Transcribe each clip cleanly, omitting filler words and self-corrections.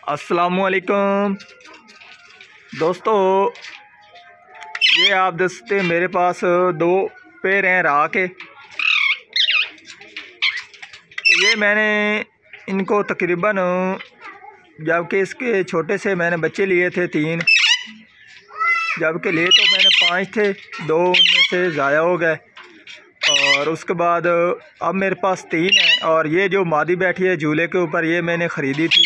अस्सलामुअलैकुम दोस्तों, ये आप देख सकते हैं मेरे पास दो पेड़ हैं राह के। तो ये मैंने इनको तकरीबन, जबकि इसके छोटे से मैंने बच्चे लिए थे 3, जबकि लिए तो मैंने 5 थे, 2 उनमें से ज़ाया हो गए। और उसके बाद अब मेरे पास 3 हैं। और ये जो मादी बैठी है झूले के ऊपर, ये मैंने ख़रीदी थी।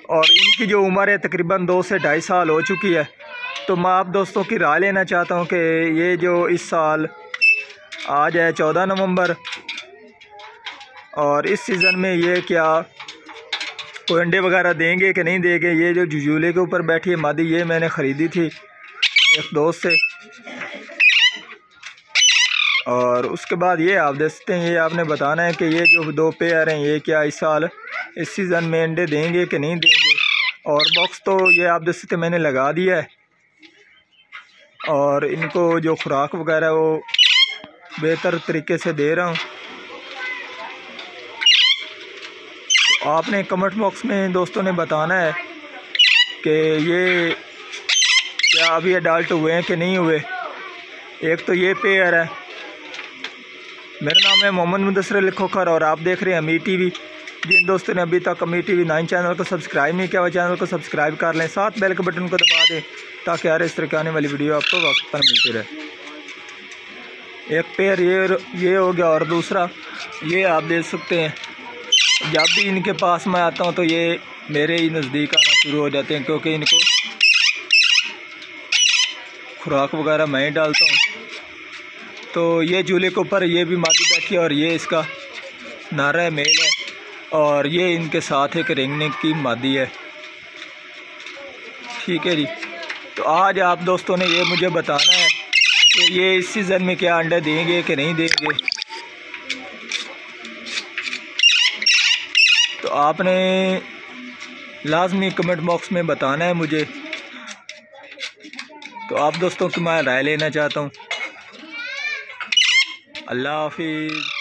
और इनकी जो उम्र है तकरीबन 2 से 2.5 साल हो चुकी है। तो मैं आप दोस्तों की राय लेना चाहता हूँ कि ये जो इस साल आज है 14 नवंबर, और इस सीज़न में ये क्या कोई अंडे वगैरह देंगे कि नहीं देंगे। ये जो झूले के ऊपर बैठी है मादी, ये मैंने ख़रीदी थी एक दोस्त से। और उसके बाद ये आप देख सकते हैं, ये आपने बताना है कि ये जो 2 पेयर हैं ये क्या इस साल इस सीज़न में अंडे देंगे कि नहीं देंगे। और बॉक्स तो ये आप देख सकते हैं मैंने लगा दिया है। और इनको जो खुराक वगैरह वो बेहतर तरीके से दे रहा हूँ। तो आपने कमेंट बॉक्स में दोस्तों ने बताना है कि ये क्या अभी अडल्ट हुए हैं कि नहीं हुए। एक तो ये पेयर है। मेरा नाम है मोहम्मद मुदस्सिर अली खोखर और आप देख रहे हैं अमीर टीवी। जिन दोस्तों ने अभी तक अमीर टीवी 9 चैनल को सब्सक्राइब नहीं किया, वह चैनल को सब्सक्राइब कर लें, साथ बेल के बटन को दबा दें ताकि हर इस तरह की आने वाली वीडियो आपको वक्त पर मिलती रहे। एक पेयर ये हो गया। और दूसरा ये आप देख सकते हैं, जब भी इनके पास मैं आता हूँ तो ये मेरे ही नज़दीक आना शुरू हो जाते हैं, क्योंकि इनको खुराक वगैरह मैं ही डालता हूँ। तो ये झूले के ऊपर ये भी मादी बैठी है और ये इसका नारा मेल है। और ये इनके साथ एक रेंगने की मादी है। ठीक है जी। तो आज आप दोस्तों ने ये मुझे बताना है कि ये इस सीज़न में क्या अंडे देंगे कि नहीं देंगे। तो आपने लाजमी कमेंट बॉक्स में बताना है मुझे। तो आप दोस्तों की मैं राय लेना चाहता हूँ। अल्लाह हाफिज़।